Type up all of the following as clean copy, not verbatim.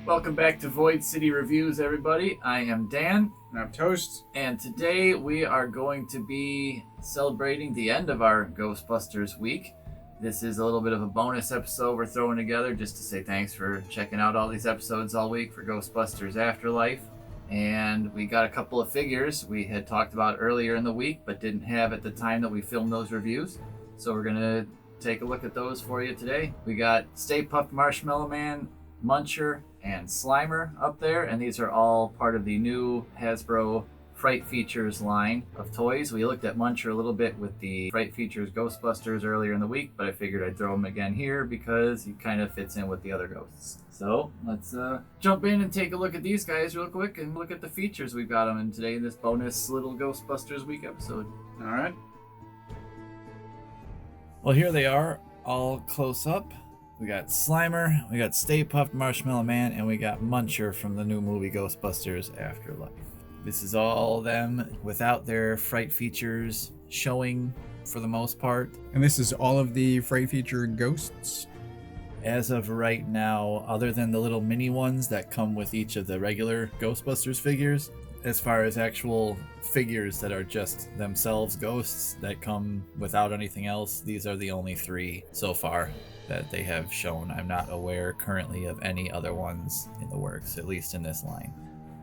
Welcome back to Void City Reviews, everybody. I am Dan. And I'm Toast. And today we are going to be celebrating the end of our Ghostbusters week. This is a little bit of a bonus episode we're throwing together just to say thanks for checking out all these episodes all week for Ghostbusters Afterlife. And we got a couple of figures we had talked about earlier in the week but didn't have at the time that we filmed those reviews. So we're going to take a look at those for you today. We got Stay Puft Marshmallow Man, Muncher, and Slimer up there, and these are all part of the new Hasbro Fright Features line of toys. We looked at Muncher a little bit with the Fright Features Ghostbusters earlier in the week, but I figured I'd throw him again here because he kind of fits in with the other ghosts. So let's jump in and take a look at these guys real quick and look at the features we've got them in today in this bonus little Ghostbusters week episode. All right. Well, here they are, all close up. We got Slimer, we got Stay Puft Marshmallow Man, and we got Muncher from the new movie Ghostbusters Afterlife. This is all them without their Fright Features showing for the most part. And this is all of the Fright Feature Ghosts? As of right now, other than the little mini ones that come with each of the regular Ghostbusters figures, as far as actual figures that are just themselves ghosts that come without anything else, these are the only three so far that they have shown. I'm not aware currently of any other ones in the works, at least in this line.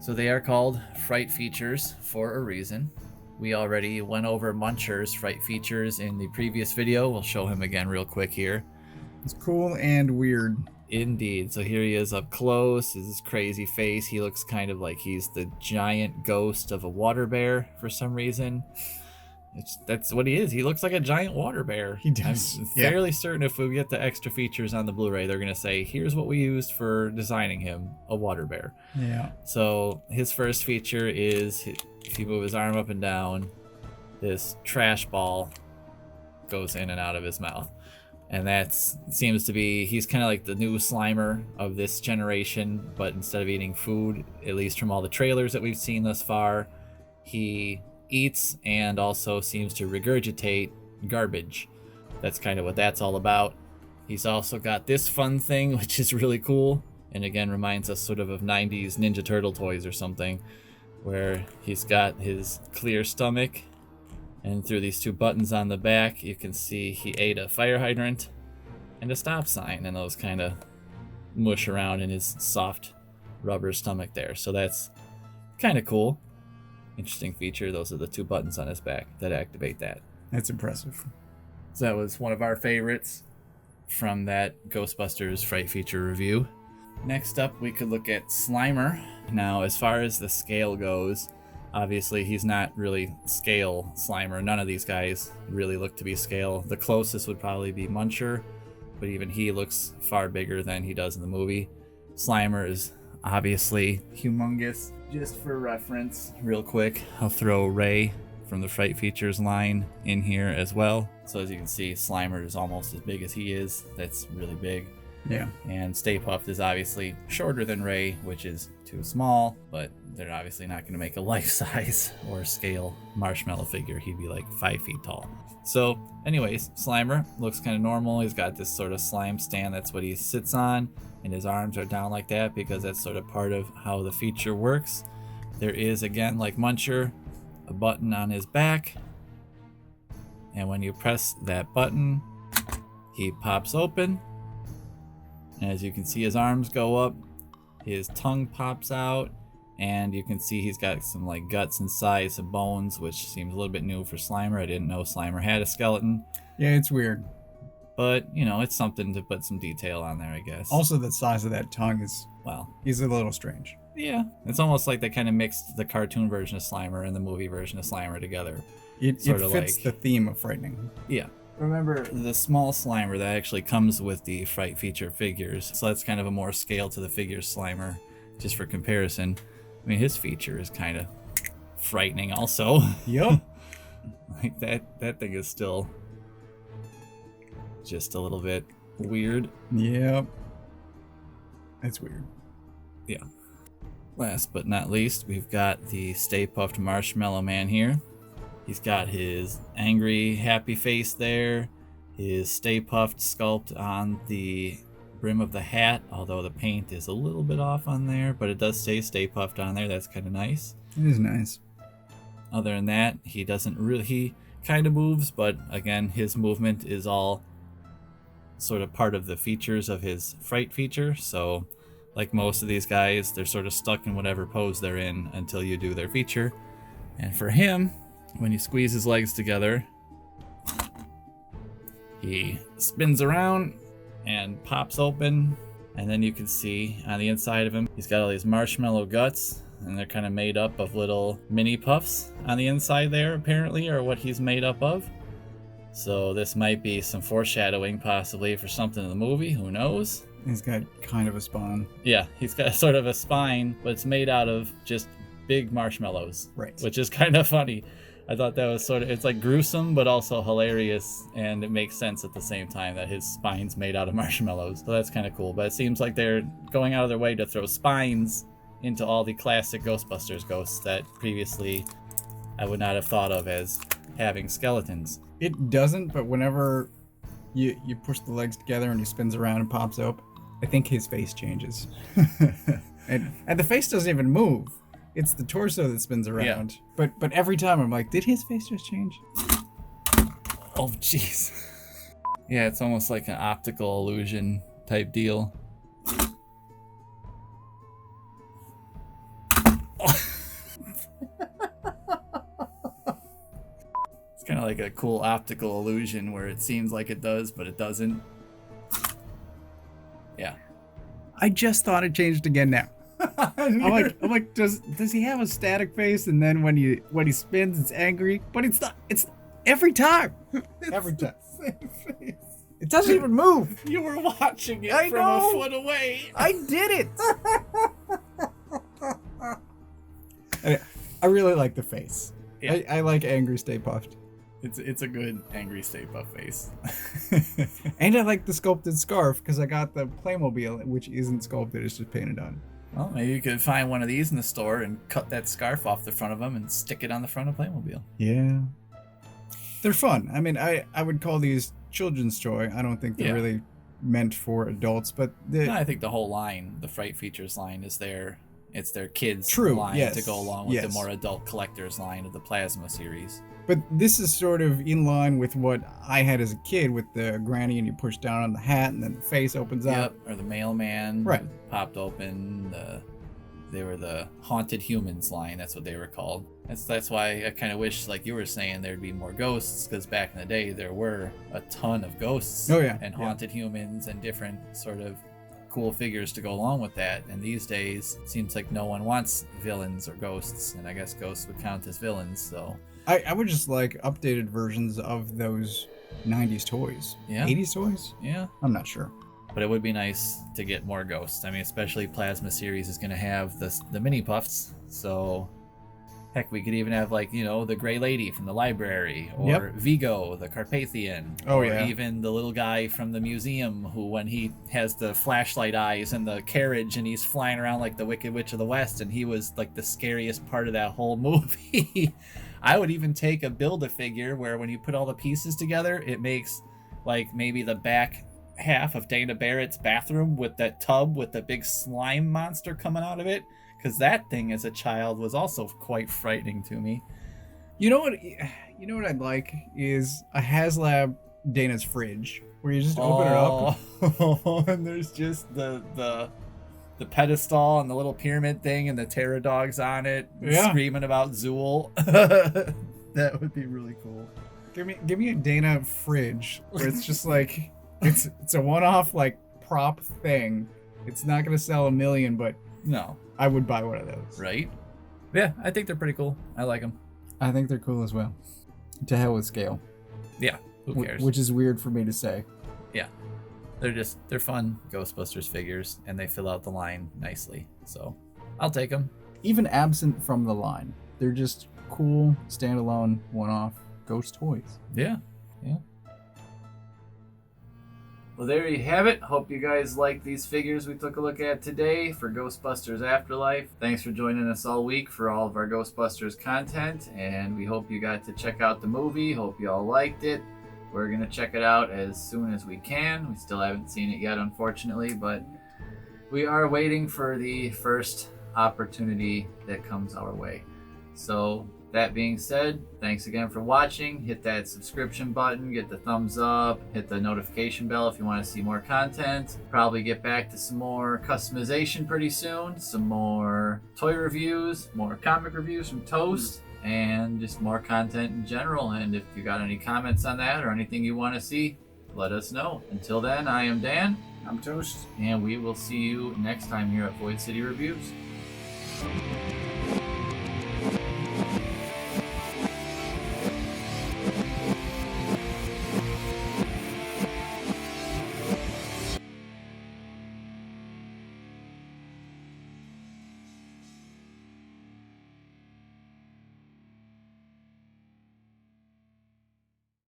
So they are called Fright Features for a reason. We already went over Muncher's Fright Features in the previous video. We'll show him again real quick here. It's cool and weird. Indeed. So here he is up close, his crazy face. He looks kind of like he's the giant ghost of a water bear for some reason. That's what he is. He looks like a giant water bear. He does. I'm fairly certain if we get the extra features on the Blu-ray, they're going to say, here's what we used for designing him, a water bear. Yeah. So his first feature is, if you move his arm up and down, this trash ball goes in and out of his mouth. And that seems to be, he's kind of like the new Slimer of this generation, but instead of eating food, at least from all the trailers that we've seen thus far, he eats and also seems to regurgitate garbage. That's kind of what that's all about. He's also got this fun thing, which is really cool, and again reminds us sort of 90s Ninja Turtle toys or something, where he's got his clear stomach, and through these two buttons on the back, you can see he ate a fire hydrant and a stop sign, and those kind of mush around in his soft rubber stomach there. So that's kind of cool. Interesting feature. Those are the two buttons on his back that activate that. That's impressive. So that was one of our favorites from that Ghostbusters Fright Feature review. Next up, we could look at Slimer. Now, as far as the scale goes, obviously, he's not really scale Slimer. None of these guys really look to be scale. The closest would probably be Muncher, but even he looks far bigger than he does in the movie. Slimer is obviously humongous. Just for reference, real quick, I'll throw Ray from the Fright Features line in here as well. So as you can see, Slimer is almost as big as he is. That's really big. Yeah. And Stay Puft is obviously shorter than Ray, which is too small, but they're obviously not going to make a life-size or scale marshmallow figure. He'd be like 5 feet tall. So anyways, Slimer looks kind of normal. He's got this sort of slime stand. That's what he sits on, and his arms are down like that because that's sort of part of how the feature works. There is, again, like Muncher, a button on his back, and when you press that button, he pops open. As you can see, his arms go up, his tongue pops out, and you can see he's got some like guts inside, some bones, which seems a little bit new for Slimer. I didn't know Slimer had a skeleton. Yeah, it's weird. But, you know, it's something to put some detail on there, I guess. Also, the size of that tongue is, well, he's a little strange. Yeah, it's almost like they kind of mixed the cartoon version of Slimer and the movie version of Slimer together. It fits the theme of frightening. Yeah. Remember the small Slimer that actually comes with the Fright Feature figures. So that's kind of a more scale to the figures Slimer, just for comparison. I mean, his feature is kind of frightening also. Yep. Like that thing is still just a little bit weird. Yep. That's weird. Yeah. Last but not least, we've got the Stay Puft Marshmallow Man here. He's got his angry, happy face there, his Stay Puft sculpt on the brim of the hat, although the paint is a little bit off on there, but it does say Stay Puft on there. That's kind of nice. It is nice. Other than that, he doesn't really, he kind of moves, but again, his movement is all sort of part of the features of his fright feature. So like most of these guys, they're sort of stuck in whatever pose they're in until you do their feature. And for him, when you squeeze his legs together, he spins around and pops open, and then you can see on the inside of him, he's got all these marshmallow guts, and they're kind of made up of little mini puffs on the inside there, apparently, or what he's made up of. So this might be some foreshadowing possibly for something in the movie, who knows? He's got kind of a spawn. Yeah, he's got sort of a spine, but it's made out of just big marshmallows. Right. Which is kind of funny. I thought that was sort of, it's like gruesome, but also hilarious, and it makes sense at the same time that his spine's made out of marshmallows. So that's kind of cool, but it seems like they're going out of their way to throw spines into all the classic Ghostbusters ghosts that previously I would not have thought of as having skeletons. It doesn't, but whenever you push the legs together and he spins around and pops up, I think his face changes. and the face doesn't even move. It's the torso that spins around. Yeah. But every time I'm like, did his face just change? Oh, jeez. Yeah, it's almost like an optical illusion type deal. It's kind of like a cool optical illusion where it seems like it does, but it doesn't. Yeah. I just thought it changed again now. I'm like, does he have a static face? And then when he spins, it's angry, but it's not. It's every time. Every time. Same face. It doesn't even move. You were watching it I from know. a foot away. I did it. I really like the face. Yeah. I like angry Stay Puft. It's a good angry Stay Puft face. And I like the sculpted scarf because I got the Playmobil, which isn't sculpted; it's just painted on. Well, maybe you could find one of these in the store and cut that scarf off the front of them and stick it on the front of Playmobil. Yeah. They're fun. I mean, I would call these children's toy. I don't think they're really meant for adults, but no, I think the whole line, the Fright Features line, is their kids line to go along with the more adult collectors line of the Plasma series. But this is sort of in line with what I had as a kid with the granny and you push down on the hat and then the face opens up. Or the mailman right. Popped open. They were the Haunted Humans line. That's what they were called. That's why I kind of wish, like you were saying, there'd be more ghosts, because back in the day there were a ton of ghosts. Oh, yeah. And haunted humans and different sort of cool figures to go along with that. And these days it seems like no one wants villains or ghosts, and I guess ghosts would count as villains. So I would just like updated versions of those 90s toys. Yeah. 80s toys? Yeah. I'm not sure. But it would be nice to get more ghosts. I mean, especially Plasma series is going to have the mini puffs. So, heck, we could even have, like, you know, the Gray Lady from the library, or Vigo, the Carpathian. Oh, or yeah. even the little guy from the museum who, when he has the flashlight eyes and the carriage and he's flying around like the Wicked Witch of the West, and he was like the scariest part of that whole movie. I would even take a Build-A-Figure where when you put all the pieces together, it makes like maybe the back half of Dana Barrett's bathroom with that tub with the big slime monster coming out of it, because that thing as a child was also quite frightening to me. You know what I'd like is a HasLab Dana's fridge where you just open it up and there's just the pedestal and the little pyramid thing and the terror dogs on it screaming about Zool. That would be really cool. Give me a Dana fridge where it's just like it's a one-off like prop thing. It's not gonna sell a million, but no, I would buy one of those. Right? Yeah, I think they're pretty cool. I like them. I think they're cool as well. To hell with scale. Yeah, who cares? Which is weird for me to say. Yeah, they're fun Ghostbusters figures, and they fill out the line nicely. So I'll take them. Even absent from the line, they're just cool, standalone, one-off ghost toys. Yeah. Well, there you have it. Hope you guys like these figures we took a look at today for Ghostbusters Afterlife. Thanks for joining us all week for all of our Ghostbusters content, and we hope you got to check out the movie. Hope you all liked it. We're gonna check it out as soon as we can. We still haven't seen it yet, unfortunately, but we are waiting for the first opportunity that comes our way. So that being said, thanks again for watching. Hit that subscription button, get the thumbs up, hit the notification bell if you want to see more content. Probably get back to some more customization pretty soon, some more toy reviews, more comic reviews from Toast, and just more content in general. And if you got any comments on that or anything you want to see, let us know. Until then, I am Dan. I'm Toast. And we will see you next time here at Void City Reviews.